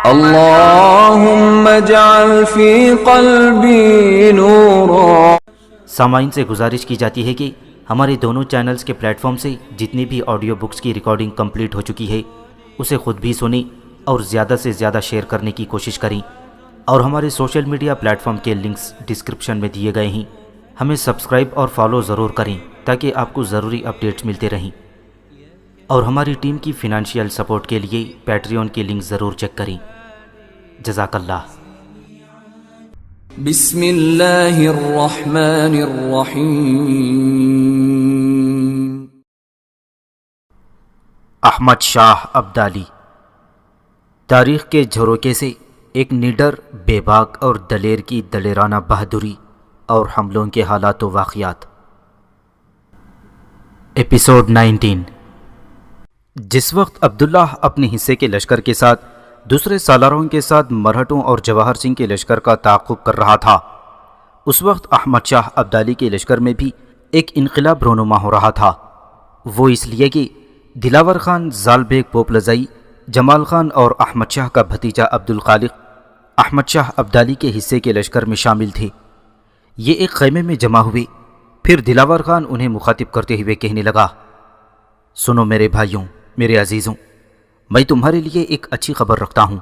اللهم اجعل في قلبي نورا۔ سامعین سے گزارش کی جاتی ہے کہ ہمارے دونوں چینلز کے پلیٹ فارم سے جتنی بھی آڈیو بکس کی ریکارڈنگ کمپلیٹ ہو چکی ہے اسے خود بھی سنیں اور زیادہ سے زیادہ شیئر کرنے کی کوشش کریں، اور ہمارے سوشل میڈیا پلیٹ فارم کے لنکس ڈسکرپشن میں دیے گئے ہیں۔ ہمیں سبسکرائب اور فالو ضرور کریں تاکہ آپ کو ضروری اپڈیٹس ملتے رہیں، اور ہماری ٹیم کی فنانشیل سپورٹ کے لیے پیٹریون کی لنک ضرور چیک کریں۔ جزاک اللہ۔ بسم اللہ الرحمن الرحیم۔ احمد شاہ ابدالی۔ تاریخ کے جھروکے سے ایک نڈر، بے باک اور دلیر کی دلیرانہ بہادری اور حملوں کے حالات و واقعات۔ ایپیسوڈ 19۔ جس وقت عبداللہ اپنے حصے کے لشکر کے ساتھ دوسرے سالاروں کے ساتھ مرہٹوں اور جواہر سنگھ کے لشکر کا تعاقب کر رہا تھا، اس وقت احمد شاہ ابدالی کے لشکر میں بھی ایک انقلاب رونما ہو رہا تھا۔ وہ اس لیے کہ دلاور خان زال بیگ پوپلزئی، جمال خان اور احمد شاہ کا بھتیجا عبدالخالق احمد شاہ ابدالی کے حصے کے لشکر میں شامل تھے۔ یہ ایک خیمے میں جمع ہوئے، پھر دلاور خان انہیں مخاطب کرتے ہوئے کہنے لگا، سنو میرے بھائیوں، میرے عزیزوں، میں تمہارے لیے ایک اچھی خبر رکھتا ہوں۔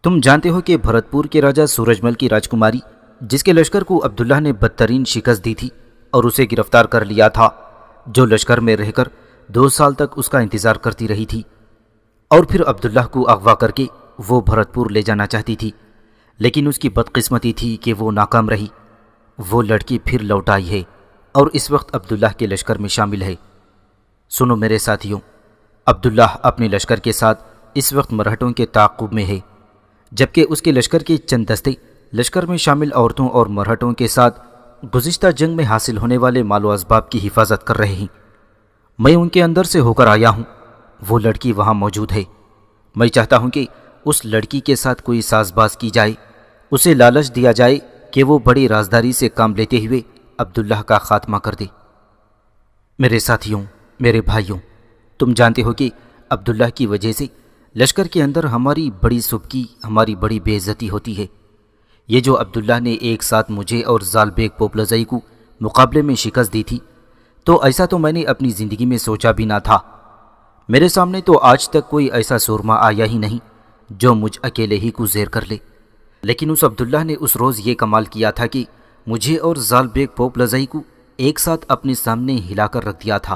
تم جانتے ہو کہ بھرت پور کے راجہ سورج مل کی راجکماری، جس کے لشکر کو عبداللہ نے بدترین شکست دی تھی اور اسے گرفتار کر لیا تھا، جو لشکر میں رہ کر 2 سال تک اس کا انتظار کرتی رہی تھی، اور پھر عبداللہ کو اغوا کر کے وہ بھرت پور لے جانا چاہتی تھی، لیکن اس کی بدقسمتی تھی کہ وہ ناکام رہی۔ وہ لڑکی پھر لوٹ آئی ہے اور اس وقت عبداللہ کے لشکر میں شامل ہے۔ سنو میرے ساتھیوں، عبداللہ اپنے لشکر کے ساتھ اس وقت مرہٹوں کے تعاقب میں ہے، جبکہ اس کے لشکر کے چند دستے لشکر میں شامل عورتوں اور مرہٹوں کے ساتھ گزشتہ جنگ میں حاصل ہونے والے مال و اسباب کی حفاظت کر رہے ہیں۔ میں ان کے اندر سے ہو کر آیا ہوں، وہ لڑکی وہاں موجود ہے۔ میں چاہتا ہوں کہ اس لڑکی کے ساتھ کوئی ساز باز کی جائے، اسے لالچ دیا جائے کہ وہ بڑی رازداری سے کام لیتے ہوئے عبداللہ کا خاتمہ کر دے۔ میرے ساتھیوں، میرے بھائیوں، تم جانتے ہو کہ عبداللہ کی وجہ سے لشکر کے اندر ہماری بڑی سبکی، ہماری بڑی بے عزتی ہوتی ہے۔ یہ جو عبداللہ نے ایک ساتھ مجھے اور زال بیگ پوپلزئی کو مقابلے میں شکست دی تھی، تو ایسا تو میں نے اپنی زندگی میں سوچا بھی نہ تھا۔ میرے سامنے تو آج تک کوئی ایسا سورما آیا ہی نہیں جو مجھ اکیلے ہی کو زیر کر لے، لیکن اس عبداللہ نے اس روز یہ کمال کیا تھا کہ مجھے اور زال بیگ پوپلزئی کو ایک ساتھ اپنے سامنے ہلا کر رکھ دیا تھا۔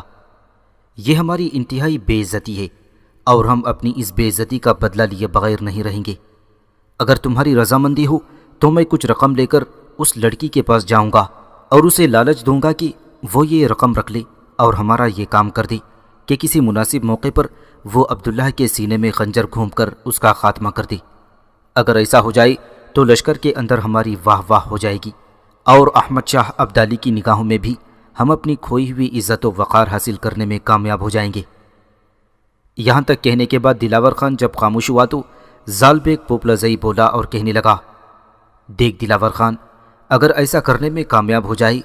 یہ ہماری انتہائی بے عزتی ہے، اور ہم اپنی اس بے عزتی کا بدلہ لیے بغیر نہیں رہیں گے۔ اگر تمہاری رضامندی ہو تو میں کچھ رقم لے کر اس لڑکی کے پاس جاؤں گا اور اسے لالچ دوں گا کہ وہ یہ رقم رکھ لے اور ہمارا یہ کام کر دے کہ کسی مناسب موقع پر وہ عبداللہ کے سینے میں خنجر گھوم کر اس کا خاتمہ کر دے۔ اگر ایسا ہو جائے تو لشکر کے اندر ہماری واہ واہ ہو جائے گی، اور احمد شاہ ابدالی کی نگاہوں میں بھی ہم اپنی کھوئی ہوئی عزت و وقار حاصل کرنے میں کامیاب ہو جائیں گے۔ یہاں تک کہنے کے بعد دلاور خان جب خاموش ہوا تو زال بیگ پوپلزئی بولا اور کہنے لگا، دیکھ دلاور خان، اگر ایسا کرنے میں کامیاب ہو جائے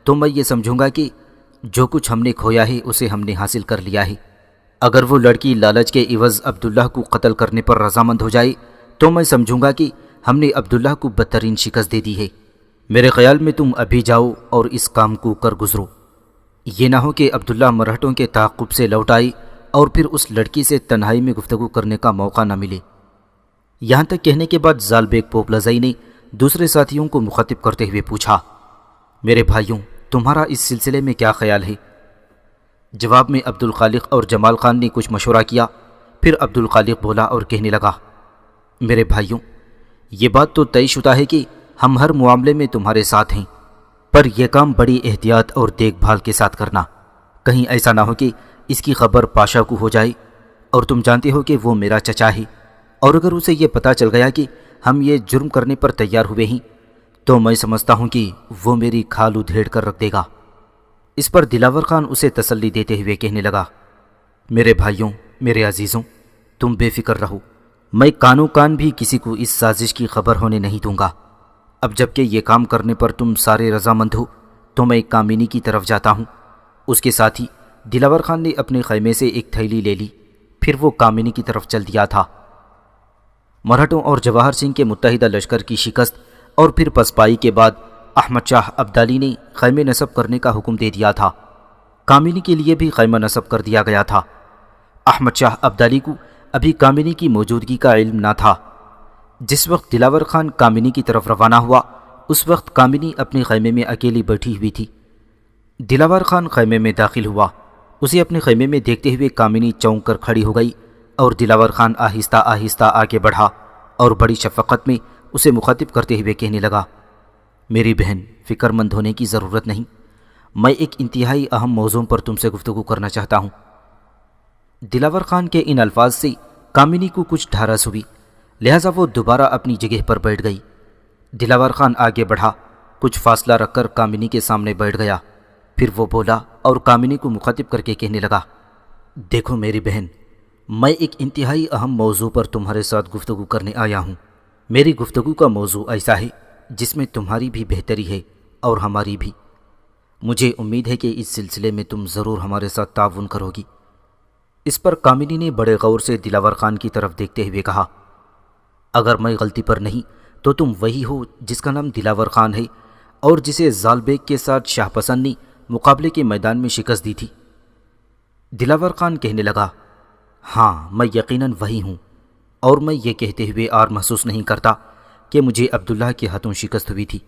تو میں یہ سمجھوں گا کہ جو کچھ ہم نے کھویا ہے اسے ہم نے حاصل کر لیا ہے۔ اگر وہ لڑکی لالچ کے عوض عبداللہ کو قتل کرنے پر رضامند ہو جائے تو میں سمجھوں گا کہ ہم نے عبداللہ کو بدترین شکست دے دی ہے۔ میرے خیال میں تم ابھی جاؤ اور اس کام کو کر گزرو۔ یہ نہ ہو کہ عبداللہ مرہٹوں کے تعاقب سے لوٹ آئے اور پھر اس لڑکی سے تنہائی میں گفتگو کرنے کا موقع نہ ملے۔ یہاں تک کہنے کے بعد زال بیگ پوپلزئی نے دوسرے ساتھیوں کو مخاطب کرتے ہوئے پوچھا، میرے بھائیوں، تمہارا اس سلسلے میں کیا خیال ہے؟ جواب میں عبدالخالق اور جمال خان نے کچھ مشورہ کیا، پھر عبدالخالق بولا اور کہنے لگا، میرے بھائیوں، یہ بات تو طے شدہ ہے کہ ہم ہر معاملے میں تمہارے ساتھ ہیں، پر یہ کام بڑی احتیاط اور دیکھ بھال کے ساتھ کرنا، کہیں ایسا نہ ہو کہ اس کی خبر پاشا کو ہو جائے، اور تم جانتے ہو کہ وہ میرا چچا ہے، اور اگر اسے یہ پتہ چل گیا کہ ہم یہ جرم کرنے پر تیار ہوئے ہیں تو میں سمجھتا ہوں کہ وہ میری کھال ادھیڑ کر رکھ دے گا۔ اس پر دلاور خان اسے تسلی دیتے ہوئے کہنے لگا، میرے بھائیوں، میرے عزیزوں، تم بے فکر رہو، میں کانوں کان بھی کسی کو اس سازش کی خبر ہونے نہیں دوں گا۔ اب جب کہ یہ کام کرنے پر تم سارے رضامند ہو تو میں کامینی کی طرف جاتا ہوں۔ اس کے ساتھ ہی دلاور خان نے اپنے خیمے سے ایک تھیلی لے لی، پھر وہ کامینی کی طرف چل دیا تھا۔ مرہٹوں اور جواہر سنگھ کے متحدہ لشکر کی شکست اور پھر پسپائی کے بعد احمد شاہ ابدالی نے خیمے نصب کرنے کا حکم دے دیا تھا۔ کامینی کے لیے بھی خیمہ نصب کر دیا گیا تھا۔ احمد شاہ ابدالی کو ابھی کامینی کی موجودگی کا علم نہ تھا۔ جس وقت دلاور خان کامینی کی طرف روانہ ہوا اس وقت کامینی اپنے خیمے میں اکیلی بیٹھی ہوئی تھی۔ دلاور خان خیمے میں داخل ہوا، اسے اپنے خیمے میں دیکھتے ہوئے کامینی چونک کر کھڑی ہو گئی اور دلاور خان آہستہ آہستہ آگے بڑھا اور بڑی شفقت میں اسے مخاطب کرتے ہوئے کہنے لگا، میری بہن، فکر مند ہونے کی ضرورت نہیں، میں ایک انتہائی اہم موضوع پر تم سے گفتگو کرنا چاہتا ہوں۔ دلاور خان کے ان الفاظ سے کامینی کو کچھ ڈھارس ہوئی، لہذا وہ دوبارہ اپنی جگہ پر بیٹھ گئی۔ دلاور خان آگے بڑھا، کچھ فاصلہ رکھ کر کامینی کے سامنے بیٹھ گیا، پھر وہ بولا اور کامینی کو مخاطب کر کے کہنے لگا، دیکھو میری بہن، میں ایک انتہائی اہم موضوع پر تمہارے ساتھ گفتگو کرنے آیا ہوں۔ میری گفتگو کا موضوع ایسا ہے جس میں تمہاری بھی بہتری ہے اور ہماری بھی۔ مجھے امید ہے کہ اس سلسلے میں تم ضرور ہمارے ساتھ تعاون کرو گی۔ اس پر کامینی نے بڑے غور سے دلاور خان کی طرف دیکھتے ہوئے کہا، اگر میں غلطی پر نہیں تو تم وہی ہو جس کا نام دلاور خان ہے اور جسے زال بیگ کے ساتھ شاہ پسند نے مقابلے کے میدان میں شکست دی تھی۔ دلاور خان کہنے لگا، ہاں میں یقیناً وہی ہوں، اور میں یہ کہتے ہوئے عار محسوس نہیں کرتا کہ مجھے عبداللہ کے ہاتھوں شکست ہوئی تھی۔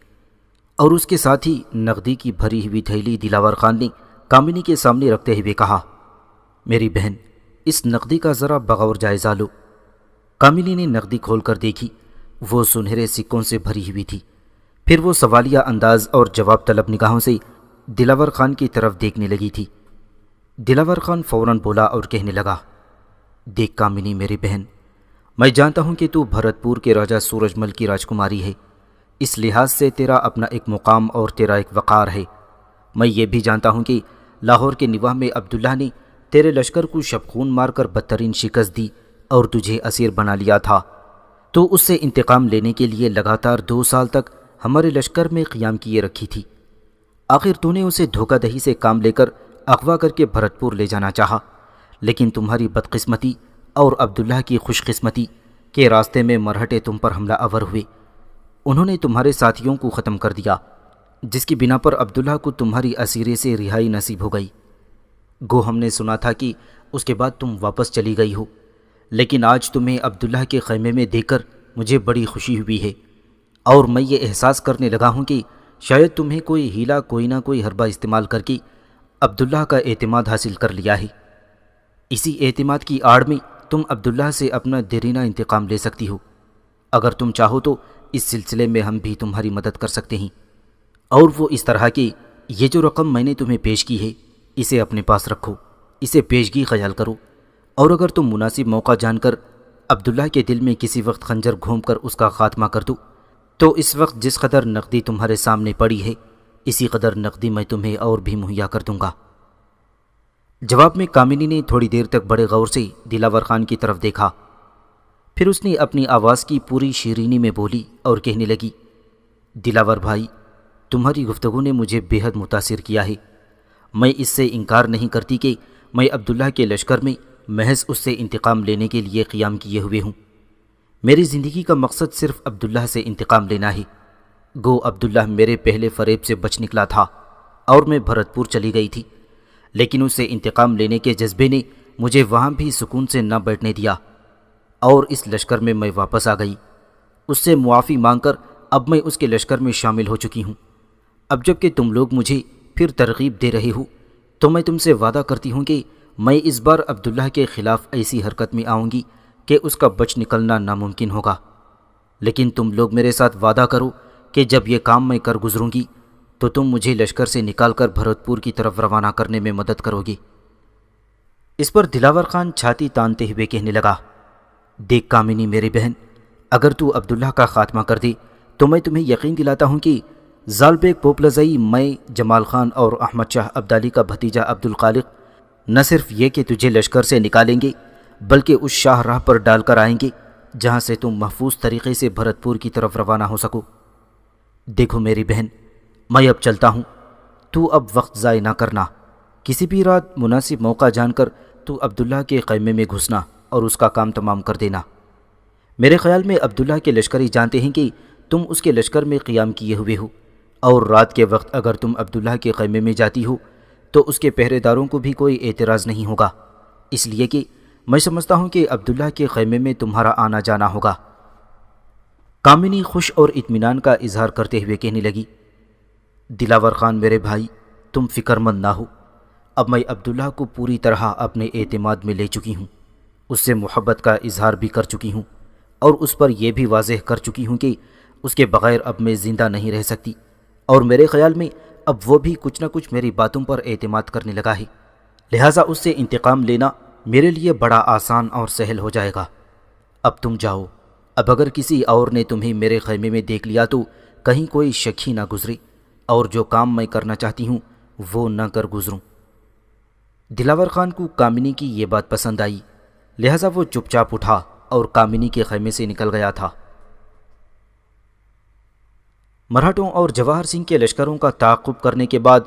اور اس کے ساتھ ہی نقدی کی بھری ہوئی تھیلی دلاور خان نے کامینی کے سامنے رکھتے ہوئے کہا، میری بہن، اس نقدی کا ذرا بغور جائزہ لو۔ کامینی نے نقدی کھول کر دیکھی، وہ سنہرے سکوں سے بھری ہوئی تھی۔ پھر وہ سوالیہ انداز اور جواب طلب نگاہوں سے دلاور خان کی طرف دیکھنے لگی تھی۔ دلاور خان فوراً بولا اور کہنے لگا، دیکھ کامینی میری بہن، میں جانتا ہوں کہ تو بھرت پور کے راجہ سورج مل کی راجکماری ہے، اس لحاظ سے تیرا اپنا ایک مقام اور تیرا ایک وقار ہے۔ میں یہ بھی جانتا ہوں کہ لاہور کے نواح میں عبداللہ نے تیرے لشکر کو شبخون مار کر بدترین شکست دی اور تجھے اسیر بنا لیا تھا، تو اس سے انتقام لینے کے لیے لگاتار 2 سال تک ہمارے لشکر میں قیام کیے رکھی تھی۔ آخر تو نے اسے دھوکہ دہی سے کام لے کر اغوا کر کے بھرت پور لے جانا چاہا، لیکن تمہاری بدقسمتی اور عبداللہ کی خوش قسمتی کے راستے میں مرہٹے تم پر حملہ آور ہوئے۔ انہوں نے تمہارے ساتھیوں کو ختم کر دیا، جس کی بنا پر عبداللہ کو تمہاری اسیرے سے رہائی نصیب ہو گئی۔ گو ہم نے سنا تھا کہ اس کے بعد تم واپس چلی گئی ہو، لیکن آج تمہیں عبداللہ کے خیمے میں دیکھ کر مجھے بڑی خوشی ہوئی ہے، اور میں یہ احساس کرنے لگا ہوں کہ شاید تمہیں کوئی ہیلا، کوئی نہ کوئی حربہ استعمال کر کے عبداللہ کا اعتماد حاصل کر لیا ہے۔ اسی اعتماد کی آڑ میں تم عبداللہ سے اپنا دیرینہ انتقام لے سکتی ہو۔ اگر تم چاہو تو اس سلسلے میں ہم بھی تمہاری مدد کر سکتے ہیں، اور وہ اس طرح کہ یہ جو رقم میں نے تمہیں پیش کی ہے اسے اپنے پاس رکھو، اسے پیشگی خیال کرو، اور اگر تم مناسب موقع جان کر عبداللہ کے دل میں کسی وقت خنجر گھوم کر اس کا خاتمہ کر دو، تو اس وقت جس قدر نقدی تمہارے سامنے پڑی ہے اسی قدر نقدی میں تمہیں اور بھی مہیا کر دوں گا۔ جواب میں کامینی نے تھوڑی دیر تک بڑے غور سے دلاور خان کی طرف دیکھا، پھر اس نے اپنی آواز کی پوری شیرینی میں بولی اور کہنے لگی، دلاور بھائی، تمہاری گفتگو نے مجھے بے حد متاثر کیا ہے۔ میں اس سے انکار نہیں کرتی کہ میں عبداللہ کے لشکر میں محض اس سے انتقام لینے کے لیے قیام کیے ہوئے ہوں۔ میری زندگی کا مقصد صرف عبداللہ سے انتقام لینا ہے۔ گو عبداللہ میرے پہلے فریب سے بچ نکلا تھا اور میں بھرت پور چلی گئی تھی، لیکن اس سے انتقام لینے کے جذبے نے مجھے وہاں بھی سکون سے نہ بیٹھنے دیا، اور اس لشکر میں واپس آ گئی۔ اس سے معافی مانگ کر اب میں اس کے لشکر میں شامل ہو چکی ہوں۔ اب جب کہ تم لوگ مجھے پھر ترغیب دے رہے ہو تو میں تم سے وعدہ کرتی ہوں کہ میں اس بار عبداللہ کے خلاف ایسی حرکت میں آؤں گی کہ اس کا بچ نکلنا ناممکن ہوگا، لیکن تم لوگ میرے ساتھ وعدہ کرو کہ جب یہ کام میں کر گزروں گی تو تم مجھے لشکر سے نکال کر بھرت پور کی طرف روانہ کرنے میں مدد کرو گی۔ اس پر دلاور خان چھاتی تانتے ہوئے کہنے لگا، دیکھ کامینی میری بہن، اگر تو عبداللہ کا خاتمہ کر دے تو میں تمہیں یقین دلاتا ہوں کہ زال بیگ پوپلزئی، میں، جمال خان اور احمد شاہ ابدالی کا بھتیجا عبدالخالق نہ صرف یہ کہ تجھے لشکر سے نکالیں گے بلکہ اس شاہ راہ پر ڈال کر آئیں گے جہاں سے تم محفوظ طریقے سے بھرت پور کی طرف روانہ ہو سکو۔ دیکھو میری بہن، میں اب چلتا ہوں، تو اب وقت ضائع نہ کرنا، کسی بھی رات مناسب موقع جان کر تو عبداللہ کے خیمے میں گھسنا اور اس کا کام تمام کر دینا۔ میرے خیال میں عبداللہ کے لشکری جانتے ہیں کہ تم اس کے لشکر میں قیام کیے ہوئے ہو، اور رات کے وقت اگر تم عبداللہ کے خیمے میں جاتی ہو تو اس کے پہرے داروں کو بھی کوئی اعتراض نہیں ہوگا، اس لیے کہ میں سمجھتا ہوں کہ عبداللہ کے خیمے میں تمہارا آنا جانا ہوگا۔ کامنی خوش اور اطمینان کا اظہار کرتے ہوئے کہنے لگی، دلاور خان میرے بھائی، تم فکر مند نہ ہو، اب میں عبداللہ کو پوری طرح اپنے اعتماد میں لے چکی ہوں، اس سے محبت کا اظہار بھی کر چکی ہوں، اور اس پر یہ بھی واضح کر چکی ہوں کہ اس کے بغیر اب میں زندہ نہیں رہ سکتی، اور میرے خیال میں اب وہ بھی کچھ نہ کچھ میری باتوں پر اعتماد کرنے لگا ہے، لہٰذا اس سے انتقام لینا میرے لیے بڑا آسان اور سہل ہو جائے گا۔ اب تم جاؤ، اب اگر کسی اور نے تمہیں میرے خیمے میں دیکھ لیا تو کہیں کوئی شک ہی نہ گزرے، اور جو کام میں کرنا چاہتی ہوں وہ نہ کر گزروں۔ دلاور خان کو کامنی کی یہ بات پسند آئی، لہٰذا وہ چپ چاپ اٹھا اور کامنی کے خیمے سے نکل گیا تھا۔ مراٹھوں اور جواہر سنگھ کے لشکروں کا تعاقب کرنے کے بعد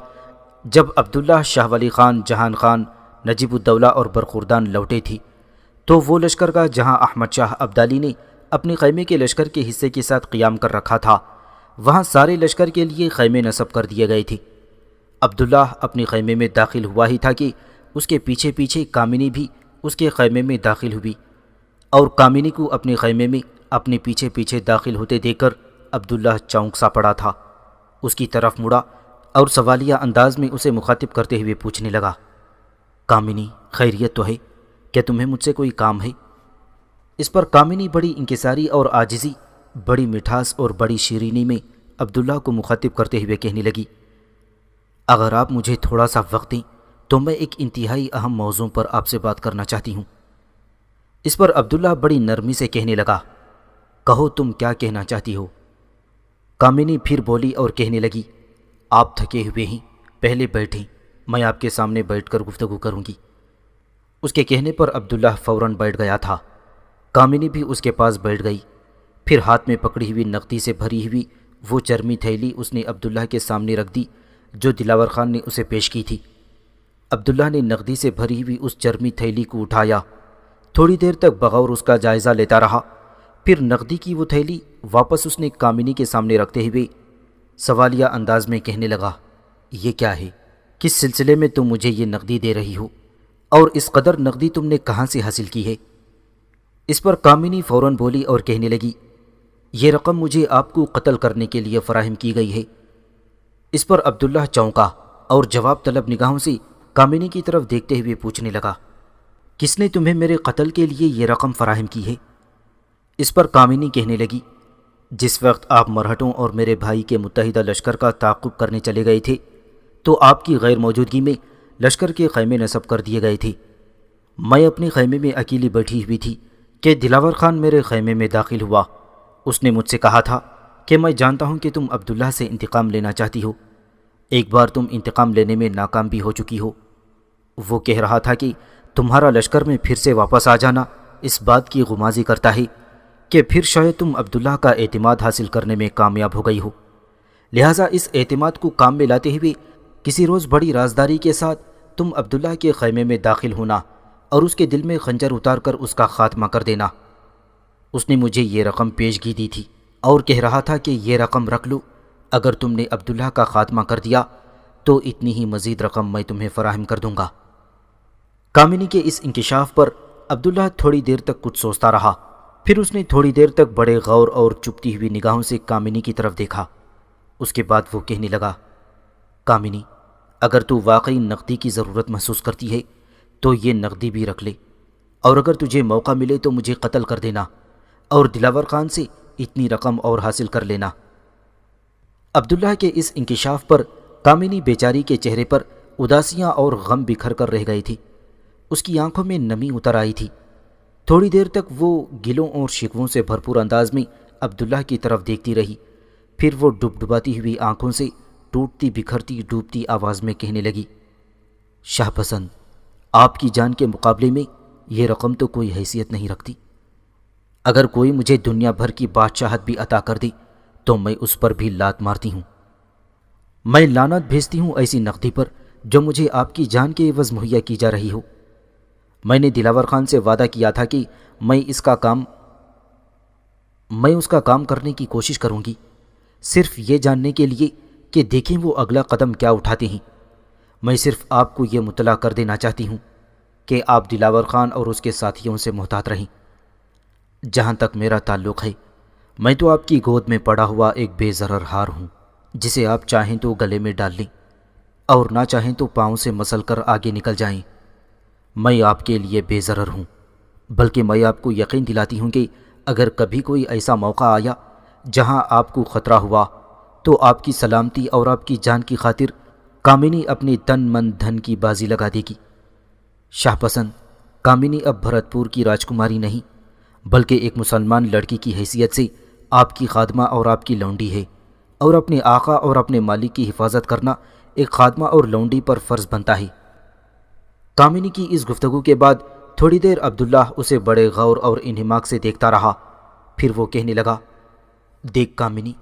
جب عبداللہ، شاہ ولی خان، جہان خان، نجیب الدولہ اور برخوردان لوٹے تھی تو وہ لشکرگاہ جہاں احمد شاہ ابدالی نے اپنے خیمے کے لشکر کے حصے کے ساتھ قیام کر رکھا تھا، وہاں سارے لشکر کے لیے خیمے نصب کر دیے گئے تھے۔ عبداللہ اپنے خیمے میں داخل ہوا ہی تھا کہ اس کے پیچھے پیچھے کامنی بھی اس کے خیمے میں داخل ہوئی، اور کامنی کو اپنے خیمے میں اپنے پیچھے پیچھے داخل ہوتے دیکھ کر عبداللہ چونک سا پڑا تھا، اس کی طرف مڑا اور سوالیہ انداز میں اسے مخاطب کرتے ہوئے پوچھنے لگا، کامنی، خیریت تو ہے؟ کیا تمہیں مجھ سے کوئی کام ہے؟ اس پر کامنی بڑی انکساری اور عاجزی، بڑی مٹھاس اور بڑی شیرینی میں عبداللہ کو مخاطب کرتے ہوئے کہنے لگی، اگر آپ مجھے تھوڑا سا وقت دیں تو میں ایک انتہائی اہم موضوع پر آپ سے بات کرنا چاہتی ہوں۔ اس پر عبداللہ بڑی نرمی سے کہنے لگا، کہو تم کیا کہنا چاہتی ہو؟ کامنی پھر بولی اور کہنے لگی، آپ تھکے ہوئے ہیں، پہلے بیٹھیں، میں آپ کے سامنے بیٹھ کر گفتگو کروں گی۔ اس کے کہنے پر عبداللہ فوراً بیٹھ گیا تھا۔ کامنی بھی اس کے پاس بیٹھ گئی، پھر ہاتھ میں پکڑی ہوئی نقدی سے بھری ہوئی وہ چرمی تھیلی اس نے عبداللہ کے سامنے رکھ دی جو دلاور خان نے اسے پیش کی تھی۔ عبداللہ نے نقدی سے بھری ہوئی اس چرمی تھیلی کو اٹھایا، تھوڑی دیر تک بغور اس کا جائزہ لیتا رہا، پھر نقدی کی وہ تھیلی واپس اس نے کامنی کے سامنے رکھتے ہوئے سوالیہ انداز میں کہنے لگا، یہ کیا ہے؟ کس سلسلے میں تم مجھے یہ نقدی دے رہی ہو، اور اس قدر نقدی تم نے کہاں سے حاصل کی ہے؟ اس پر کامنی فوراً بولی اور کہنے لگی، یہ رقم مجھے آپ کو قتل کرنے کے لیے فراہم کی گئی ہے۔ اس پر عبداللہ چونکا اور جواب طلب نگاہوں سے کامنی کی طرف دیکھتے ہوئے پوچھنے لگا، کس نے تمہیں میرے قتل کے لیے یہ رقم فراہم کی ہے؟ اس پر کامنی کہنے لگی، جس وقت آپ مرہٹوں اور میرے بھائی کے متحدہ لشکر کا تعاقب کرنے چلے گئے تھے تو آپ کی غیر موجودگی میں لشکر کے خیمے نصب کر دیے گئے تھے۔ میں اپنے خیمے میں اکیلی بیٹھی ہوئی تھی کہ دلاور خان میرے خیمے میں داخل ہوا۔ اس نے مجھ سے کہا تھا کہ میں جانتا ہوں کہ تم عبداللہ سے انتقام لینا چاہتی ہو، ایک بار تم انتقام لینے میں ناکام بھی ہو چکی ہو۔ وہ کہہ رہا تھا کہ تمہارا لشکر میں پھر سے واپس آ جانا اس بات کی غمازی کرتا ہے کہ پھر شاید تم عبداللہ کا اعتماد حاصل کرنے میں کامیاب ہو گئی ہو، لہٰذا اس اعتماد کو کام میں لاتے ہوئے کسی روز بڑی رازداری کے ساتھ تم عبداللہ کے خیمے میں داخل ہونا اور اس کے دل میں خنجر اتار کر اس کا خاتمہ کر دینا۔ اس نے مجھے یہ رقم پیشگی دی تھی اور کہہ رہا تھا کہ یہ رقم رکھ لو، اگر تم نے عبداللہ کا خاتمہ کر دیا تو اتنی ہی مزید رقم میں تمہیں فراہم کر دوں گا۔ کامنی کے اس انکشاف پر عبداللہ تھوڑی دیر تک کچھ سوچتا رہا، پھر اس نے تھوڑی دیر تک بڑے غور اور چپتی ہوئی نگاہوں سے کامنی کی طرف دیکھا۔ اس کے بعد وہ کہنے لگا، کامنی، اگر تو واقعی نقدی کی ضرورت محسوس کرتی ہے تو یہ نقدی بھی رکھ لے، اور اگر تجھے موقع ملے تو مجھے قتل کر دینا اور دلاور خان سے اتنی رقم اور حاصل کر لینا۔ عبداللہ کے اس انکشاف پر کامنی بیچاری کے چہرے پر اداسیاں اور غم بکھر کر رہ گئی تھی، اس کی آنکھوں میں نمی اتر آئی تھی۔ تھوڑی دیر تک وہ گلوں اور شکووں سے بھرپور انداز میں عبداللہ کی طرف دیکھتی رہی، پھر وہ ڈبڈباتی ہوئی آنکھوں سے ٹوٹتی بکھرتی ڈوبتی آواز میں کہنے لگی، شاہ پسند، آپ کی جان کے مقابلے میں یہ رقم تو کوئی حیثیت نہیں رکھتی۔ اگر کوئی مجھے دنیا بھر کی بادشاہت بھی عطا کر دے تو میں اس پر بھی لات مارتی ہوں۔ میں لعنت بھیجتی ہوں ایسی نقدی پر جو مجھے آپ کی جان کے عوض مہیا کی جا رہی ہو۔ میں نے دلاور خان سے وعدہ کیا تھا کہ میں اس کا کام میں اس کا کام کرنے کی کوشش کروں گی، صرف یہ جاننے کے لیے کہ دیکھیں وہ اگلا قدم کیا اٹھاتے ہیں۔ میں صرف آپ کو یہ مطلع کر دینا چاہتی ہوں کہ آپ دلاور خان اور اس کے ساتھیوں سے محتاط رہیں۔ جہاں تک میرا تعلق ہے، میں تو آپ کی گود میں پڑا ہوا ایک بے ضرر ہار ہوں، جسے آپ چاہیں تو گلے میں ڈال لیں اور نہ چاہیں تو پاؤں سے مسل کر آگے نکل جائیں۔ میں آپ کے لیے بے ضرر ہوں، بلکہ میں آپ کو یقین دلاتی ہوں کہ اگر کبھی کوئی ایسا موقع آیا جہاں آپ کو خطرہ ہوا تو آپ کی سلامتی اور آپ کی جان کی خاطر کامنی اپنی تن من دھن کی بازی لگا دے گی۔ شاہ پسند، کامنی اب بھرت پور کی راجکماری نہیں بلکہ ایک مسلمان لڑکی کی حیثیت سے آپ کی خادمہ اور آپ کی لونڈی ہے، اور اپنے آقا اور اپنے مالک کی حفاظت کرنا ایک خادمہ اور لونڈی پر فرض بنتا ہے۔ کامنی کی اس گفتگو کے بعد تھوڑی دیر عبداللہ اسے بڑے غور اور انہماک سے دیکھتا رہا، پھر وہ کہنے لگا، دیکھ کامنی،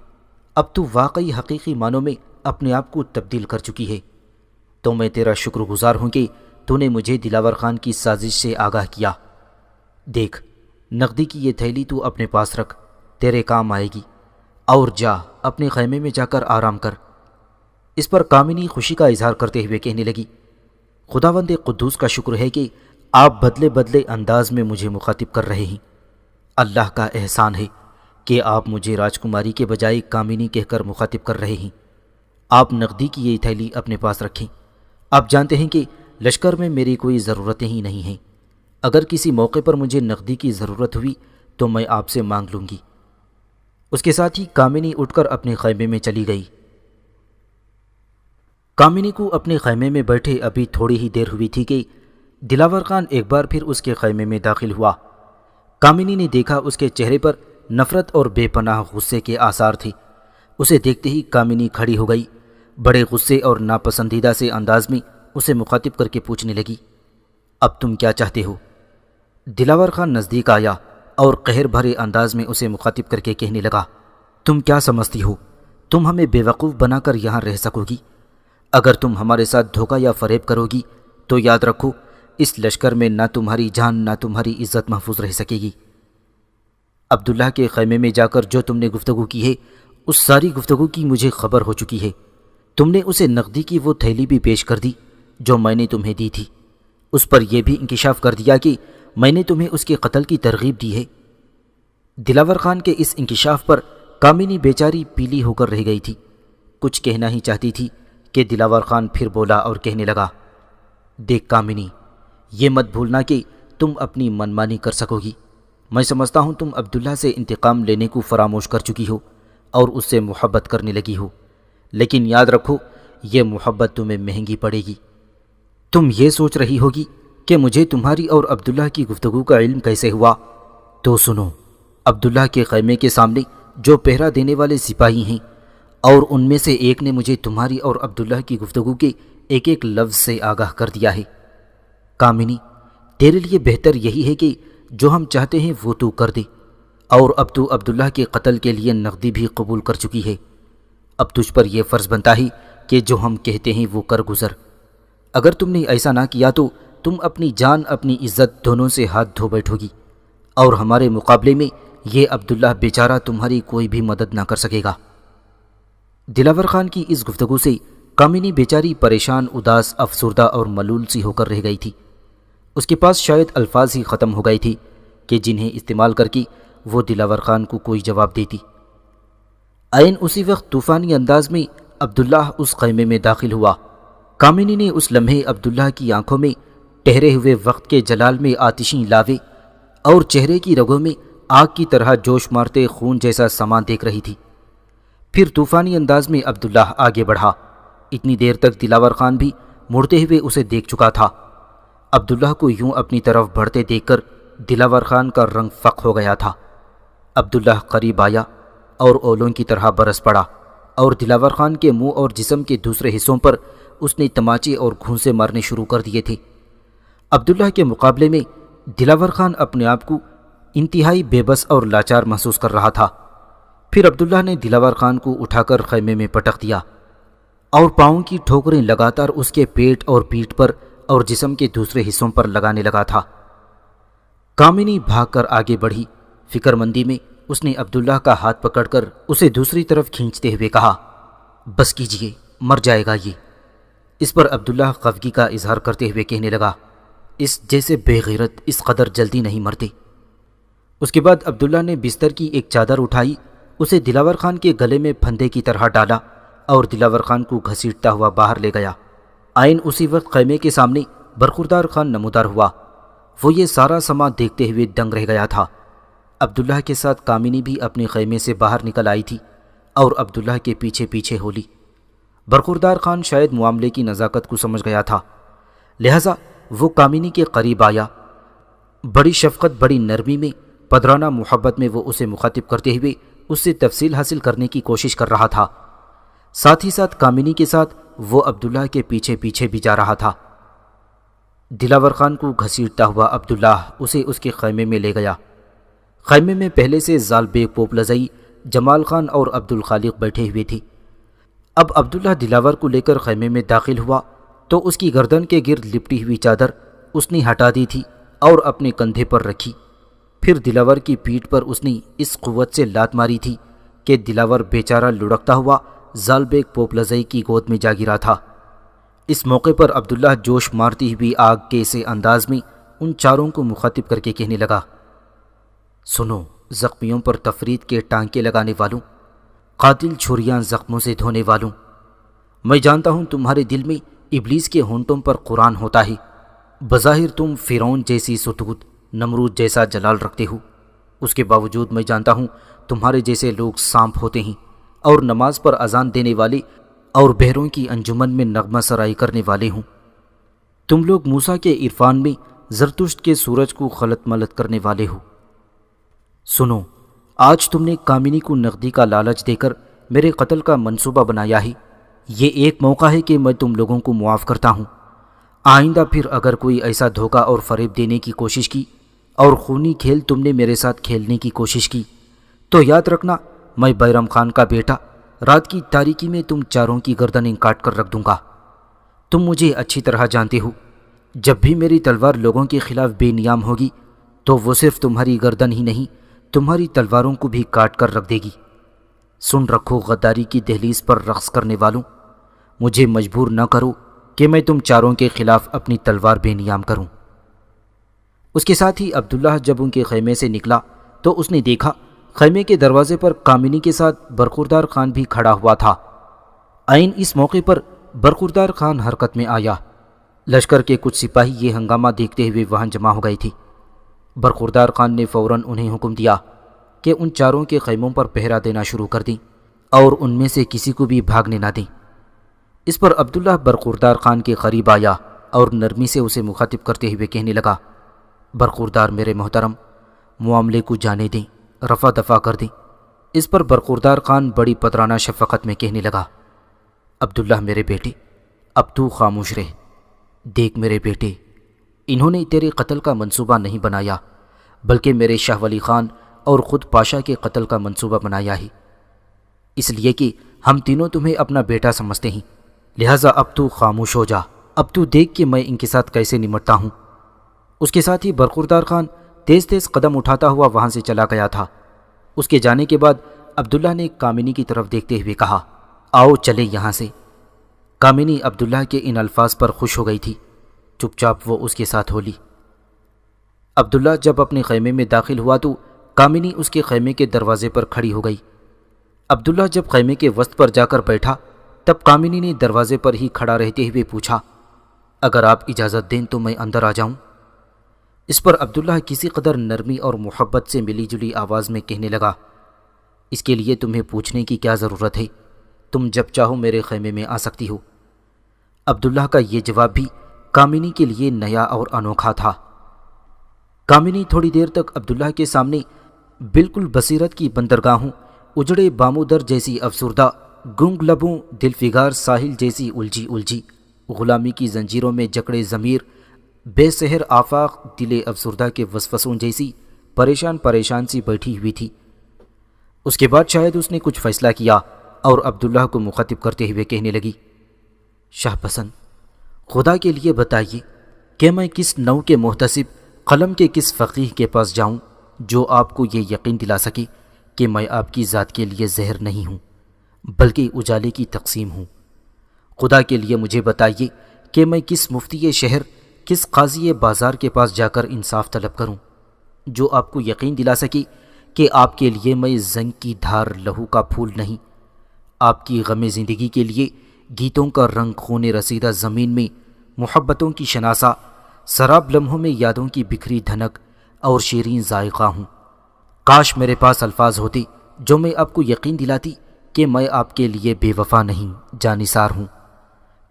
اب تو واقعی حقیقی معنوں میں اپنے آپ کو تبدیل کر چکی ہے، تو میں تیرا شکر گزار ہوں کہ تو نے مجھے دلاور خان کی سازش سے آگاہ کیا۔ دیکھ، نقدی کی یہ تھیلی تو اپنے پاس رکھ، تیرے کام آئے گی، اور جا اپنے خیمے میں جا کر آرام کر۔ اس پر کامنی خوشی کا اظہار کرتے ہوئے کہنے لگی، خداوند قدوس کا شکر ہے کہ آپ بدلے بدلے انداز میں مجھے مخاطب کر رہے ہیں۔ اللہ کا احسان ہے کہ آپ مجھے راجکماری کے بجائے کامنی کہہ کر مخاطب کر رہے ہیں۔ آپ نقدی کی یہ تھیلی اپنے پاس رکھیں۔ آپ جانتے ہیں کہ لشکر میں میری کوئی ضرورتیں ہی نہیں ہیں، اگر کسی موقع پر مجھے نقدی کی ضرورت ہوئی تو میں آپ سے مانگ لوں گی۔ اس کے ساتھ ہی کامنی اٹھ کر اپنے خیمے میں چلی گئی۔ کامنی کو اپنے خیمے میں بیٹھے ابھی تھوڑی ہی دیر ہوئی تھی کہ دلاور خان ایک بار پھر اس کے خیمے میں داخل ہوا۔ کامنی نے دیکھا اس کے چہرے پر نفرت اور بے پناہ غصے کے آثار تھے۔ اسے دیکھتے ہی کامنی کھڑی ہو گئی، بڑے غصے اور ناپسندیدہ سے انداز میں اسے مخاطب کر کے پوچھنے لگی، اب تم کیا چاہتے ہو؟ دلاور خان نزدیک آیا اور قہر بھرے انداز میں اسے مخاطب کر کے کہنے لگا، تم کیا سمجھتی ہو تم ہمیں بیوقوف بنا کر یہاں رہ سکو گی؟ اگر تم ہمارے ساتھ دھوکہ یا فریب کرو گی تو یاد رکھو اس لشکر میں نہ تمہاری جان نہ تمہاری عزت محفوظ رہ سکے گی۔ عبداللہ کے خیمے میں جا کر جو تم نے گفتگو کی ہے اس ساری گفتگو کی مجھے خبر ہو چکی ہے۔ تم نے اسے نقدی کی وہ تھیلی بھی پیش کر دی جو میں نے تمہیں دی تھی، اس پر یہ بھی انکشاف کر دیا کہ میں نے تمہیں اس کے قتل کی ترغیب دی ہے۔ دلاور خان کے اس انکشاف پر کامنی بیچاری پیلی ہو کر رہ گئی تھی، کچھ کہنا ہی چاہتی تھی کہ دلاور خان پھر بولا اور کہنے لگا، دیکھ کامنی، یہ مت بھولنا کہ تم اپنی منمانی کر سکو گی۔ میں سمجھتا ہوں تم عبداللہ سے انتقام لینے کو فراموش کر چکی ہو اور اس سے محبت کرنے لگی ہو، لیکن یاد رکھو یہ محبت تمہیں مہنگی پڑے گی۔ تم یہ سوچ رہی ہوگی کہ مجھے تمہاری اور عبداللہ کی گفتگو کا علم کیسے ہوا؟ تو سنو، عبداللہ کے خیمے کے سامنے جو پہرا دینے والے سپاہی ہیں، اور ان میں سے ایک نے مجھے تمہاری اور عبداللہ کی گفتگو کے ایک ایک لفظ سے آگاہ کر دیا ہے۔ کامنی، تیرے لیے بہتر یہی ہے کہ جو ہم چاہتے ہیں وہ تو کر دے، اور اب تو عبداللہ کے قتل کے لیے نقدی بھی قبول کر چکی ہے۔ اب تجھ پر یہ فرض بنتا ہے کہ جو ہم کہتے ہیں وہ کر گزر۔ اگر تم نے ایسا نہ کیا تو تم اپنی جان اپنی عزت دونوں سے ہاتھ دھو بیٹھو گی، اور ہمارے مقابلے میں یہ عبداللہ بیچارہ تمہاری کوئی بھی مدد نہ کر سکے گا۔ دلاور خان کی اس گفتگو سے کامنی بیچاری پریشان، اداس، افسردہ اور ملول سی ہو کر رہ گئی تھی۔ اس کے پاس شاید الفاظ ہی ختم ہو گئے تھے کہ جنہیں استعمال کر کے وہ دلاور خان کو کوئی جواب دیتی۔ عین اسی وقت طوفانی انداز میں عبداللہ اس خیمے میں داخل ہوا۔ کامنی نے اس لمحے عبداللہ کی آنکھوں میں ٹہرے ہوئے وقت کے جلال میں آتشیں لاوے اور چہرے کی رگوں میں آگ کی طرح جوش مارتے خون جیسا سامان دیکھ رہی تھی۔ پھر طوفانی انداز میں عبداللہ آگے بڑھا۔ اتنی دیر تک دلاور خان بھی مڑتے ہوئے اسے دیکھ چکا تھا۔ عبداللہ کو یوں اپنی طرف بڑھتے دیکھ کر دلاور خان کا رنگ فق ہو گیا تھا۔ عبداللہ قریب آیا اور اولوں کی طرح برس پڑا، اور دلاور خان کے منہ اور جسم کے دوسرے حصوں پر اس نے تماچے اور گھونسے مارنے شروع کر دیے تھے۔ عبداللہ کے مقابلے میں دلاور خان اپنے آپ کو انتہائی بے بس اور لاچار محسوس کر رہا تھا۔ پھر عبداللہ نے دلاور خان کو اٹھا کر خیمے میں پٹک دیا اور پاؤں کی ٹھوکریں لگاتار اس کے پیٹ اور پیٹھ پر اور جسم کے دوسرے حصوں پر لگانے لگا تھا۔ کامنی بھاگ کر آگے بڑھی، فکر مندی میں اس نے عبداللہ کا ہاتھ پکڑ کر اسے دوسری طرف کھینچتے ہوئے کہا، بس کیجئے، مر جائے گا یہ۔ اس پر عبداللہ خفگی کا اظہار کرتے ہوئے کہنے لگا، اس جیسے بے غیرت اس قدر جلدی نہیں مرتے۔ اس کے بعد عبداللہ نے بستر کی ایک چادر اٹھائی، اسے دلاور خان کے گلے میں پھندے کی طرح ڈالا اور دلاور خان کو گھسیٹتا ہوا باہر لے گیا۔ عین اسی وقت خیمے کے سامنے برخوردار خان نمودار ہوا۔ وہ یہ سارا سما دیکھتے ہوئے دنگ رہ گیا تھا۔ عبداللہ کے ساتھ کامنی بھی اپنے خیمے سے باہر نکل آئی تھی اور عبداللہ کے پیچھے پیچھے ہو لی۔ برخوردار خان شاید معاملے کی نزاکت کو سمجھ گیا تھا، لہذا وہ کامنی کے قریب آیا۔ بڑی شفقت، بڑی نرمی میں، پدرانہ محبت میں وہ اسے مخاطب کرتے ہوئے اس سے تفصیل حاصل کرنے کی کوشش کر رہا تھا۔ ساتھ ہی ساتھ کامنی کے ساتھ وہ عبداللہ کے پیچھے پیچھے بھی جا رہا تھا۔ دلاور خان کو گھسیٹتا ہوا عبداللہ اسے اس کے خیمے میں لے گیا۔ خیمے میں پہلے سے زال بیگ پوپلزئی، جمال خان اور عبدالخالق بیٹھے ہوئے تھے۔ اب عبداللہ دلاور کو لے کر خیمے میں داخل ہوا تو اس کی گردن کے گرد لپٹی ہوئی چادر اس نے ہٹا دی تھی اور اپنے کندھے پر رکھی۔ پھر دلاور کی پیٹھ پر اس نے اس قوت سے لات ماری تھی کہ دلاور بیچارہ لڑکتا ہوا زال بیگ پوپلزئی کی گود میں جا گرا تھا۔ اس موقع پر عبداللہ جوش مارتی ہوئی آگ کے سے انداز میں ان چاروں کو مخاطب کر کے کہنے لگا، سنو زخمیوں پر تفرید کے ٹانکے لگانے والوں، قاتل چھریاں زخموں سے دھونے والوں، میں جانتا ہوں تمہارے دل میں ابلیس کے ہونٹوں پر قرآن ہوتا ہے۔ بظاہر تم فرعون جیسی ستوت، نمرود جیسا جلال رکھتے ہو، اس کے باوجود میں جانتا ہوں تمہارے جیسے لوگ سانپ ہوتے ہیں اور نماز پر اذان دینے والے اور بہروں کی انجمن میں نغمہ سرائی کرنے والے ہوں۔ تم لوگ موسیٰ کے عرفان میں زرتشت کے سورج کو خلط ملط کرنے والے ہو۔ سنو، آج تم نے کامنی کو نقدی کا لالچ دے کر میرے قتل کا منصوبہ بنایا ہے۔ یہ ایک موقع ہے کہ میں تم لوگوں کو معاف کرتا ہوں۔ آئندہ پھر اگر کوئی ایسا دھوکہ اور فریب دینے کی کوشش کی اور خونی کھیل تم نے میرے ساتھ کھیلنے کی کوشش کی تو یاد رکھنا، میں بیرم خان کا بیٹا رات کی تاریکی میں تم چاروں کی گردنیں کاٹ کر رکھ دوں گا۔ تم مجھے اچھی طرح جانتے ہو، جب بھی میری تلوار لوگوں کے خلاف بے نیام ہوگی تو وہ صرف تمہاری گردن ہی نہیں، تمہاری تلواروں کو بھی کاٹ کر رکھ دے گی۔ سن رکھو غداری کی دہلیز پر رقص کرنے والوں، مجھے مجبور نہ کرو کہ میں تم چاروں کے خلاف اپنی تلوار بے نیام کروں۔ اس کے ساتھ ہی عبداللہ جب ان کے خیمے سے نکلا تو اس نے دیکھا خیمے کے دروازے پر کامنی کے ساتھ برخوردار خان بھی کھڑا ہوا تھا۔ عین اس موقع پر برخوردار خان حرکت میں آیا۔ لشکر کے کچھ سپاہی یہ ہنگامہ دیکھتے ہوئے وہاں جمع ہو گئے تھے۔ برخوردار خان نے فوراً انہیں حکم دیا کہ ان چاروں کے خیموں پر پہرا دینا شروع کر دیں اور ان میں سے کسی کو بھی بھاگنے نہ دیں۔ اس پر عبداللہ برخوردار خان کے قریب آیا اور نرمی سے اسے مخاطب کرتے ہوئے کہنے لگا، برخوردار میرے محترم، معاملے کو جانے دیں، رفع دفع کر دیں۔ اس پر برخوردار خان بڑی پدرانہ شفقت میں کہنے لگا، عبداللہ میرے بیٹے، اب تو خاموش رہ۔ دیکھ میرے بیٹے، انہوں نے تیرے قتل کا منصوبہ نہیں بنایا بلکہ میرے شاہ ولی خان اور خود پاشا کے قتل کا منصوبہ بنایا ہے، اس لیے کہ ہم تینوں تمہیں اپنا بیٹا سمجھتے ہیں، لہٰذا اب تو خاموش ہو جا۔ اب تو دیکھ کہ میں ان کے ساتھ کیسے نمٹتا ہوں۔ اس کے ساتھ ہی برخوردار خان تیز تیز قدم اٹھاتا ہوا وہاں سے چلا گیا تھا۔ اس کے جانے کے بعد عبداللہ نے کامنی کی طرف دیکھتے ہوئے کہا، آؤ چلے یہاں سے۔ کامنی عبداللہ کے ان الفاظ پر خوش ہو گئی تھی، چپ چاپ وہ اس کے ساتھ ہو لی۔ عبداللہ جب اپنے خیمے میں داخل ہوا تو کامنی اس کے خیمے کے دروازے پر کھڑی ہو گئی۔ عبداللہ جب خیمے کے وسط پر جا کر بیٹھا تب کامنی نے دروازے پر ہی کھڑا رہتے ہوئے پوچھا، اگر آپ اجازت دیں تو میں اندر آ جاؤں؟ اس پر عبداللہ کسی قدر نرمی اور محبت سے ملی جلی آواز میں کہنے لگا، اس کے لیے تمہیں پوچھنے کی کیا ضرورت ہے، تم جب چاہو میرے خیمے میں آ سکتی ہو۔ عبداللہ کا یہ جواب بھی کامنی کے لیے نیا اور انوکھا تھا۔ کامنی تھوڑی دیر تک عبداللہ کے سامنے بالکل بصیرت کی بندرگاہوں، اجڑے بامودر جیسی افسردہ، گنگ لبوں دل فگار ساحل جیسی الجھی، غلامی کی زنجیروں میں جکڑے ضمیر، بے سحر آفاق دل افسردہ کے وسوسوں جیسی پریشان سی بیٹھی ہوئی تھی۔ اس کے بعد شاید اس نے کچھ فیصلہ کیا اور عبداللہ کو مخاطب کرتے ہوئے کہنے لگی، شاہ پسند، خدا کے لیے بتائیے کہ میں کس نو کے محتسب، قلم کے کس فقیہ کے پاس جاؤں جو آپ کو یہ یقین دلا سکے کہ میں آپ کی ذات کے لیے زہر نہیں ہوں بلکہ اجالے کی تقسیم ہوں۔ خدا کے لیے مجھے بتائیے کہ میں کس مفتی شہر، کس قاضی بازار کے پاس جا کر انصاف طلب کروں جو آپ کو یقین دلا سکے کہ آپ کے لیے میں زنگ کی دھار لہو کا پھول نہیں، آپ کی غم زندگی کے لیے گیتوں کا رنگ خون رسیدہ زمین میں محبتوں کی شناسہ، سراب لمحوں میں یادوں کی بکھری دھنک اور شیریں ذائقہ ہوں۔ کاش میرے پاس الفاظ ہوتے جو میں آپ کو یقین دلاتی کہ میں آپ کے لیے بے وفا نہیں، جانثار ہوں۔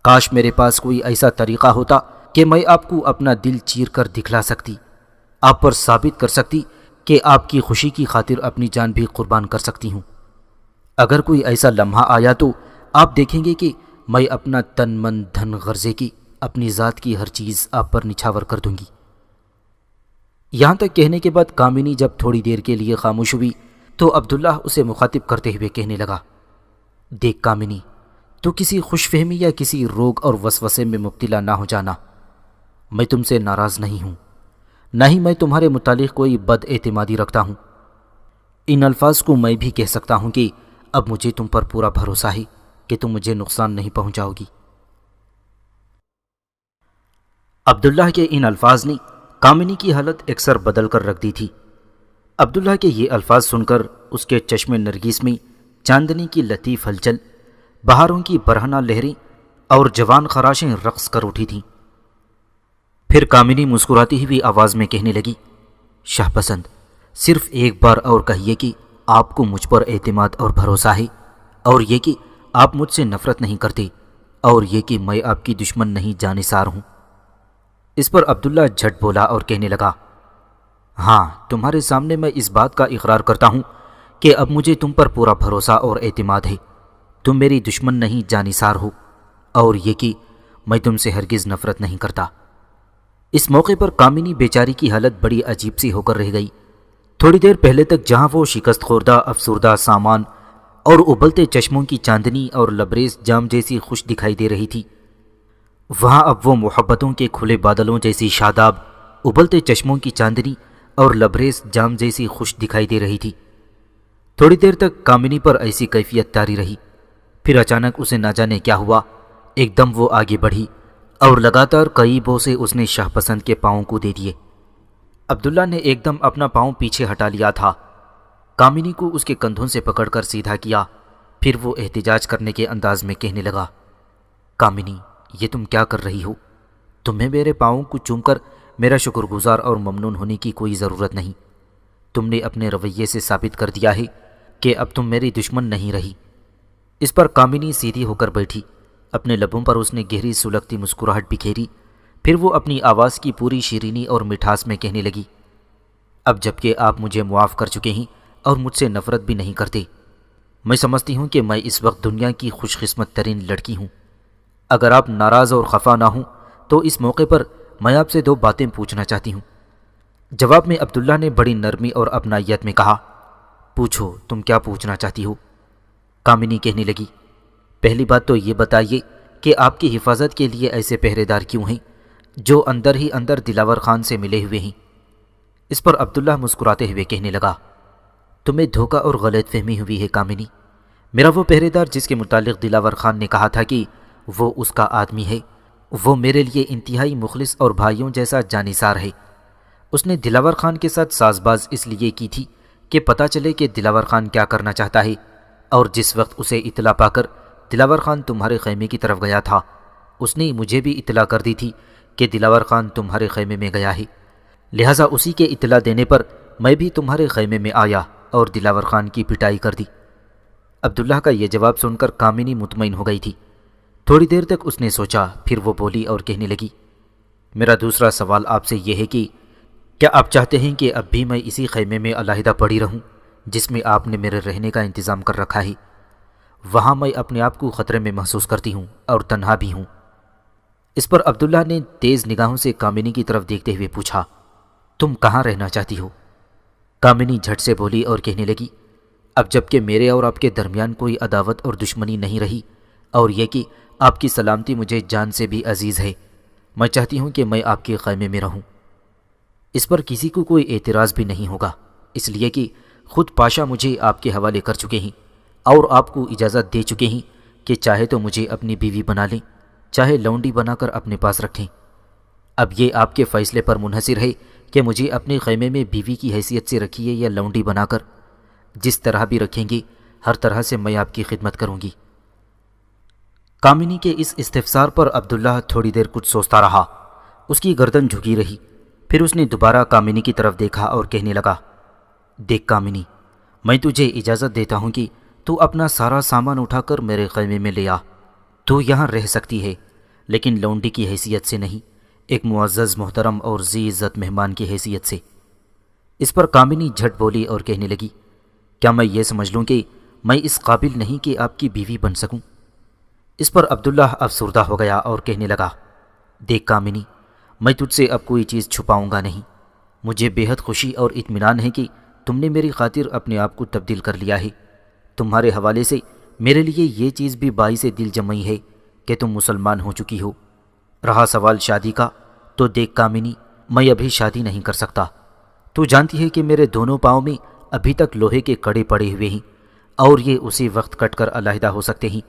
کاش میرے پاس کوئی ایسا طریقہ ہوتا کہ میں آپ کو اپنا دل چیر کر دکھلا سکتی، آپ پر ثابت کر سکتی کہ آپ کی خوشی کی خاطر اپنی جان بھی قربان کر سکتی ہوں۔ اگر کوئی ایسا لمحہ آیا تو آپ دیکھیں گے کہ میں اپنا تن من دھن غرضے کی، اپنی ذات کی ہر چیز آپ پر نچھاور کر دوں گی۔ یہاں تک کہنے کے بعد کامنی جب تھوڑی دیر کے لیے خاموش ہوئی تو عبداللہ اسے مخاطب کرتے ہوئے کہنے لگا، دیکھ کامنی، تو کسی خوش فہمی یا کسی روگ اور وسوسے میں مبتلا نہ ہو جانا۔ میں تم سے ناراض نہیں ہوں، نہ ہی میں تمہارے متعلق کوئی بد اعتمادی رکھتا ہوں۔ ان الفاظ کو میں بھی کہہ سکتا ہوں کہ اب مجھے تم پر پورا بھروسہ ہے کہ تم مجھے نقصان نہیں پہنچاؤ گی۔ عبداللہ کے ان الفاظ نے کامنی کی حالت اکثر بدل کر رکھ دی تھی۔ عبداللہ کے یہ الفاظ سن کر اس کے چشم نرگس میں چاندنی کی لطیف ہلچل، بہاروں کی برہنہ لہریں اور جوان خراشیں رقص کر اٹھی تھیں۔ پھر کامنی مسکراتی ہوئی آواز میں کہنے لگی، شاہ پسند، صرف ایک بار اور کہیے کہ آپ کو مجھ پر اعتماد اور بھروسہ ہے، اور یہ کہ آپ مجھ سے نفرت نہیں کرتے، اور یہ کہ میں آپ کی دشمن نہیں، جانثار ہوں۔ اس پر عبداللہ جھٹ بولا اور کہنے لگا، ہاں، تمہارے سامنے میں اس بات کا اقرار کرتا ہوں کہ اب مجھے تم پر پورا بھروسہ اور اعتماد ہے، تم میری دشمن نہیں، جانثار ہو، اور یہ کہ میں تم سے ہرگز نفرت نہیں کرتا۔ اس موقع پر کامنی بیچاری کی حالت بڑی عجیب سی ہو کر رہ گئی۔ تھوڑی دیر پہلے تک جہاں وہ شکست خوردہ افسردہ سامان اور ابلتے چشموں کی چاندنی اور لبریز جام جیسی خوش دکھائی دے رہی تھی، وہاں اب وہ محبتوں کے کھلے بادلوں جیسی شاداب، ابلتے چشموں کی چاندنی اور لبریز جام جیسی خوش دکھائی دے رہی تھی۔ تھوڑی دیر تک کامنی پر ایسی کیفیت طاری رہی، پھر اچانک اسے نہ جانے کیا ہوا، ایک دم وہ آگے بڑھی اور لگاتار کئی بوسے اس نے شاہ پسند کے پاؤں کو دے دیے۔ عبداللہ نے ایک دم اپنا پاؤں پیچھے ہٹا لیا تھا، کامنی کو اس کے کندھوں سے پکڑ کر سیدھا کیا، پھر وہ احتجاج کرنے کے انداز میں کہنے لگا، کامنی، یہ تم کیا کر رہی ہو؟ تمہیں میرے پاؤں کو چوم کر میرا شکر گزار اور ممنون ہونے کی کوئی ضرورت نہیں۔ تم نے اپنے رویے سے ثابت کر دیا ہے کہ اب تم میری دشمن نہیں رہی۔ اس پر کامنی سیدھی ہو کر بیٹھی، اپنے لبوں پر اس نے گہری سلگتی مسکراہٹ بکھیری، پھر وہ اپنی آواز کی پوری شیرینی اور مٹھاس میں کہنے لگی، اب جب کہ آپ مجھے معاف کر چکے ہیں اور مجھ سے نفرت بھی نہیں کرتے، میں سمجھتی ہوں کہ میں اس وقت دنیا کی خوش قسمت ترین لڑکی ہوں۔ اگر آپ ناراض اور خفا نہ ہوں تو اس موقع پر میں آپ سے 2 باتیں پوچھنا چاہتی ہوں۔ جواب میں عبداللہ نے بڑی نرمی اور اپنائیت میں کہا، پوچھو، تم کیا پوچھنا چاہتی ہو؟ کامنی کہنے لگی، پہلی بات تو یہ بتائیے کہ آپ کی حفاظت کے لیے ایسے پہرے دار کیوں ہیں جو اندر ہی اندر دلاور خان سے ملے ہوئے ہیں؟ اس پر عبداللہ مسکراتے ہوئے کہنے لگا، تمہیں دھوکہ اور غلط فہمی ہوئی ہے کامنی۔ میرا وہ پہرے دار جس کے متعلق دلاور خان نے کہا تھا کہ وہ اس کا آدمی ہے، وہ میرے لیے انتہائی مخلص اور بھائیوں جیسا جانثار ہے۔ اس نے دلاور خان کے ساتھ ساز باز اس لیے کی تھی کہ پتہ چلے کہ دلاور خان کیا کرنا چاہتا ہے، اور جس وقت اسے اطلاع پا کر دلاور خان تمہارے خیمے کی طرف گیا تھا، اس نے مجھے بھی اطلاع کر دی تھی کہ دلاور خان تمہارے خیمے میں گیا ہے، لہٰذا اسی کے اطلاع دینے پر میں بھی تمہارے خیمے میں آیا اور دلاور خان کی پٹائی کر دی۔ عبداللہ کا یہ جواب سن کر کامنی مطمئن ہو گئی تھی۔ تھوڑی دیر تک اس نے سوچا، پھر وہ بولی اور کہنے لگی، میرا دوسرا سوال آپ سے یہ ہے کہ کیا آپ چاہتے ہیں کہ اب بھی میں اسی خیمے میں علیحدہ پڑی رہوں جس میں آپ نے میرے رہنے کا انتظام کر رکھا ہے؟ وہاں میں اپنے آپ کو خطرے میں محسوس کرتی ہوں اور تنہا بھی ہوں۔ اس پر عبداللہ نے تیز نگاہوں سے کامنی کی طرف دیکھتے ہوئے پوچھا، تم کہاں رہنا چاہتی ہو؟ کامنی جھٹ سے بولی اور کہنے لگی، اب جب کہ میرے اور آپ کے درمیان کوئی عداوت اور دشمنی نہیں رہی، اور یہ کہ آپ کی سلامتی مجھے جان سے بھی عزیز ہے، میں چاہتی ہوں کہ میں آپ کے خیمے میں رہوں۔ اس پر کسی کو کوئی اعتراض بھی نہیں ہوگا، اس لیے کہ خود پاشا مجھے آپ کے حوالے کر چکے ہیں اور آپ کو اجازت دے چکے ہیں کہ چاہے تو مجھے اپنی بیوی بنا لیں، چاہے لونڈی بنا کر اپنے پاس رکھیں۔ اب یہ آپ کے فیصلے پر منحصر ہے کہ مجھے اپنے خیمے میں بیوی کی حیثیت سے رکھیے یا لونڈی بنا کر، جس طرح بھی رکھیں گے ہر طرح سے میں آپ کی خدمت کروں گی۔ کامنی کے اس استفسار پر عبداللہ تھوڑی دیر کچھ سوچتا رہا، اس کی گردن جھکی رہی۔ پھر اس نے دوبارہ کامنی کی طرف دیکھا اور کہنے لگا، دیکھ کامنی، میں تجھے اجازت دیتا ہوں کہ تو اپنا سارا سامان اٹھا کر میرے خیمے میں لے آ۔ تو یہاں رہ سکتی ہے لیکن لونڈی کی حیثیت سے نہیں، ایک معزز محترم اور ذی عزت مہمان کی حیثیت سے۔ اس پر کامنی جھٹ بولی اور کہنے لگی، کیا میں یہ سمجھ لوں کہ میں اس قابل نہیں کہ آپ کی بیوی بن سکوں؟ اس پر عبداللہ افسردہ ہو گیا اور کہنے لگا، دیکھ کامنی، میں تجھ سے اب کوئی چیز چھپاؤں گا نہیں۔ مجھے بے حد خوشی اور اطمینان ہے کہ تم نے میری خاطر اپنے آپ کو تبدیل کر لیا ہے۔ تمہارے حوالے سے میرے لیے یہ چیز بھی باعث دل جمعی ہے کہ تم مسلمان ہو چکی ہو۔ رہا سوال شادی کا، تو دیکھ کامنی، میں ابھی شادی نہیں کر سکتا۔ تو جانتی ہے کہ میرے دونوں پاؤں میں ابھی تک لوہے کے کڑے پڑے ہوئے ہیں اور یہ اسی وقت کٹ کر علیحدہ ہو سکتے ہیں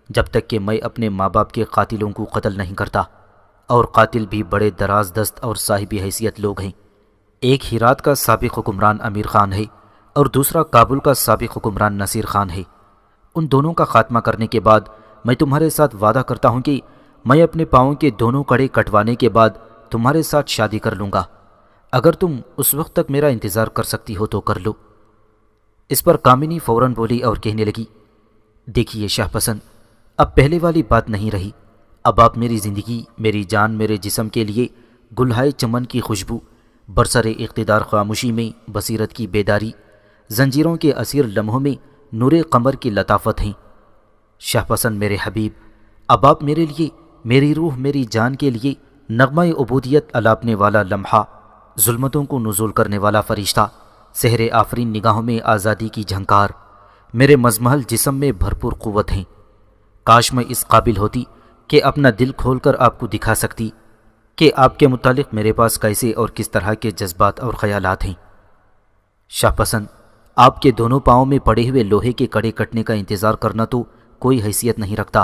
جب تک کہ میں اپنے ماں باپ کے قاتلوں کو قتل نہیں کرتا، اور قاتل بھی بڑے دراز دست اور صاحب حیثیت لوگ ہیں۔ ایک ہرات کا سابق حکمران امیر خان ہے اور دوسرا کابل کا سابق حکمران نصیر خان ہے۔ ان دونوں کا خاتمہ کرنے کے بعد میں تمہارے ساتھ وعدہ کرتا ہوں کہ میں اپنے پاؤں کے دونوں کڑے کٹوانے کے بعد تمہارے ساتھ شادی کر لوں گا۔ اگر تم اس وقت تک میرا انتظار کر سکتی ہو تو کر لو۔ اس پر کامنی فوراً بولی اور کہنے لگی، دیکھیے شاہ پسند، اب پہلے والی بات نہیں رہی۔ اب آپ میری زندگی، میری جان، میرے جسم کے لیے گلہائے چمن کی خوشبو، برسر اقتدار خاموشی میں بصیرت کی بیداری، زنجیروں کے اسیر لمحوں میں نور قمر کی لطافت ہیں۔ شاہ پسند میرے حبیب، اب آپ میرے لیے، میری روح، میری جان کے لیے نغمہ عبودیت الاپنے والا لمحہ، ظلمتوں کو نزول کرنے والا فرشتہ، سحر آفرین نگاہوں میں آزادی کی جھنکار، میرے مزمحل جسم میں بھرپور قوت ہیں۔ کاش میں اس قابل ہوتی کہ اپنا دل کھول کر آپ کو دکھا سکتی کہ آپ کے متعلق میرے پاس کیسے اور کس طرح کے جذبات اور خیالات ہیں۔ شاہ پسند، آپ کے دونوں پاؤں میں پڑے ہوئے لوہے کے کڑے کٹنے کا انتظار کرنا تو کوئی حیثیت نہیں رکھتا۔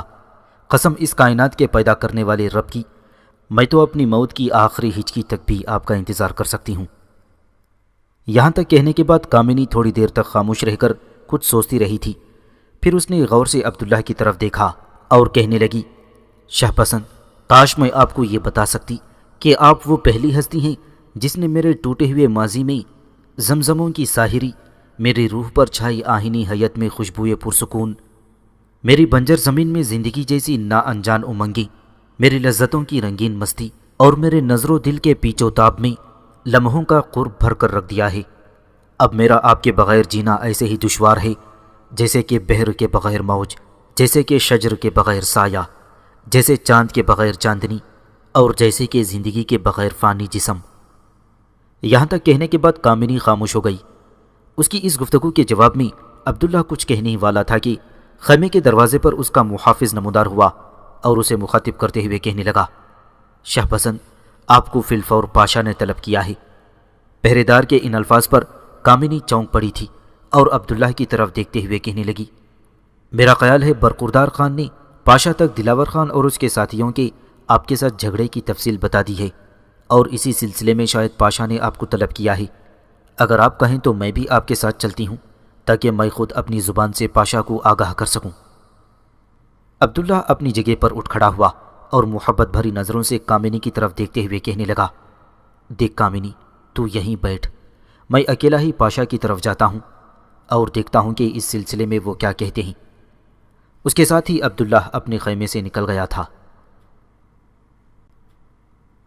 قسم اس کائنات کے پیدا کرنے والے رب کی، میں تو اپنی موت کی آخری ہچکی تک بھی آپ کا انتظار کر سکتی ہوں۔ یہاں تک کہنے کے بعد کامنی تھوڑی دیر تک خاموش رہ کر کچھ سوچتی رہی تھی۔ پھر اس نے غور سے عبداللہ کی طرف دیکھا اور کہنے لگی، شاہ پسند، کاش میں آپ کو یہ بتا سکتی کہ آپ وہ پہلی ہستی ہیں جس نے میرے ٹوٹے ہوئے ماضی میں زمزموں کی ساحری، میری روح پر چھائی آہنی حیت میں خوشبوئے پرسکون، میری بنجر زمین میں زندگی جیسی نا انجان امنگیں، میری لذتوں کی رنگین مستی اور میرے نظر و دل کے پیچ و تاب میں لمحوں کا قرب بھر کر رکھ دیا ہے۔ اب میرا آپ کے بغیر جینا ایسے ہی دشوار ہے جیسے کہ بحر کے بغیر موج، جیسے کہ شجر کے بغیر سایہ، جیسے چاند کے بغیر چاندنی، اور جیسے کہ زندگی کے بغیر فانی جسم۔ یہاں تک کہنے کے بعد کامنی خاموش ہو گئی۔ اس کی اس گفتگو کے جواب میں عبداللہ کچھ کہنے والا تھا کہ خیمے کے دروازے پر اس کا محافظ نمودار ہوا اور اسے مخاطب کرتے ہوئے کہنے لگا، شاہ پسند، آپ کو فی الفور پاشا نے طلب کیا ہے۔ پہرے دار کے ان الفاظ پر کامنی چونک پڑی تھی اور عبداللہ کی طرف دیکھتے ہوئے کہنے لگی، میرا خیال ہے برقردار خان نے پاشا تک دلاور خان اور اس کے ساتھیوں کے آپ کے ساتھ جھگڑے کی تفصیل بتا دی ہے، اور اسی سلسلے میں شاید پاشا نے آپ کو طلب کیا ہے۔ اگر آپ کہیں تو میں بھی آپ کے ساتھ چلتی ہوں تاکہ میں خود اپنی زبان سے پاشا کو آگاہ کر سکوں۔ عبداللہ اپنی جگہ پر اٹھ کھڑا ہوا اور محبت بھری نظروں سے کامنی کی طرف دیکھتے ہوئے کہنے لگا، دیکھ کامنی، تو یہیں بیٹھ، میں اکیلا ہی پاشا کی طرف جاتا ہوں اور دیکھتا ہوں کہ اس سلسلے میں وہ کیا کہتے ہیں۔ اس کے ساتھ ہی عبداللہ اپنے خیمے سے نکل گیا تھا۔